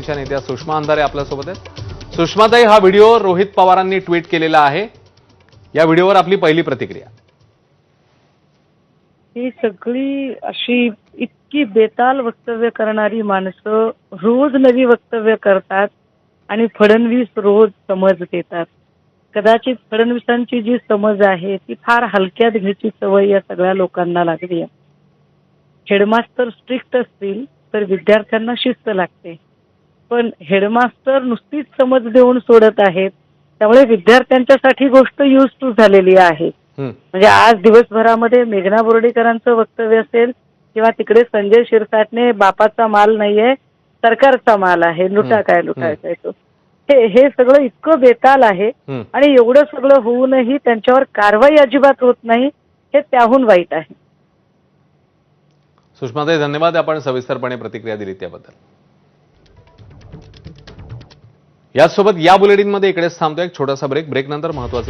च्या नेत्या सुषमा अंधारे आपल्यासोबत आहेत। सुषमाताई, हा व्हिडिओ रोहित पवारांनी ट्विट केलेला आहे। या व्हिडिओवर आपली पहिली प्रतिक्रिया। ही सगळी अशी इतकी बेताल वक्तव्य करणारी माणसं रोज नवी वक्तव्य करतात आणि फडणवीस रोज समज देतात। कदाचित फडणवीसांची जी समज आहे ती फार हलक्यात घ्यायची सवय या सगळ्या लोकांना लागली आहे। हेडमास्टर स्ट्रिक्ट असतील तर विद्यार्थ्यांना शिस्त लागते, पण हेडमास्टर नुसतीच समज देऊन सोडत आहेत, त्यामुळे विद्यार्थ्यांच्यासाठी गोष्ट यूज टू झालेली आहे। म्हणजे आज दिवसभरामध्ये मेघना बोर्डीकरांचं वक्तव्य असेल किंवा तिकडे संजय शिरसाटने बापाचा माल नाहीये सरकारचा माल आहे, लुटा काय लुटायचा आहे तो, हे सगळं इतकं बेताल आहे आणि एवढं सगळं होऊनही त्यांच्यावर कारवाई अजिबात होत नाही, हे त्याहून वाईट आहे। सुषमाताई, धन्यवाद, आपण सविस्तरपणे प्रतिक्रिया दिली त्याबद्दल। यासोबत या बुलेटिनमध्ये इकडेच थांबतो, एक छोटासा ब्रेक नंतर महत्त्वाचे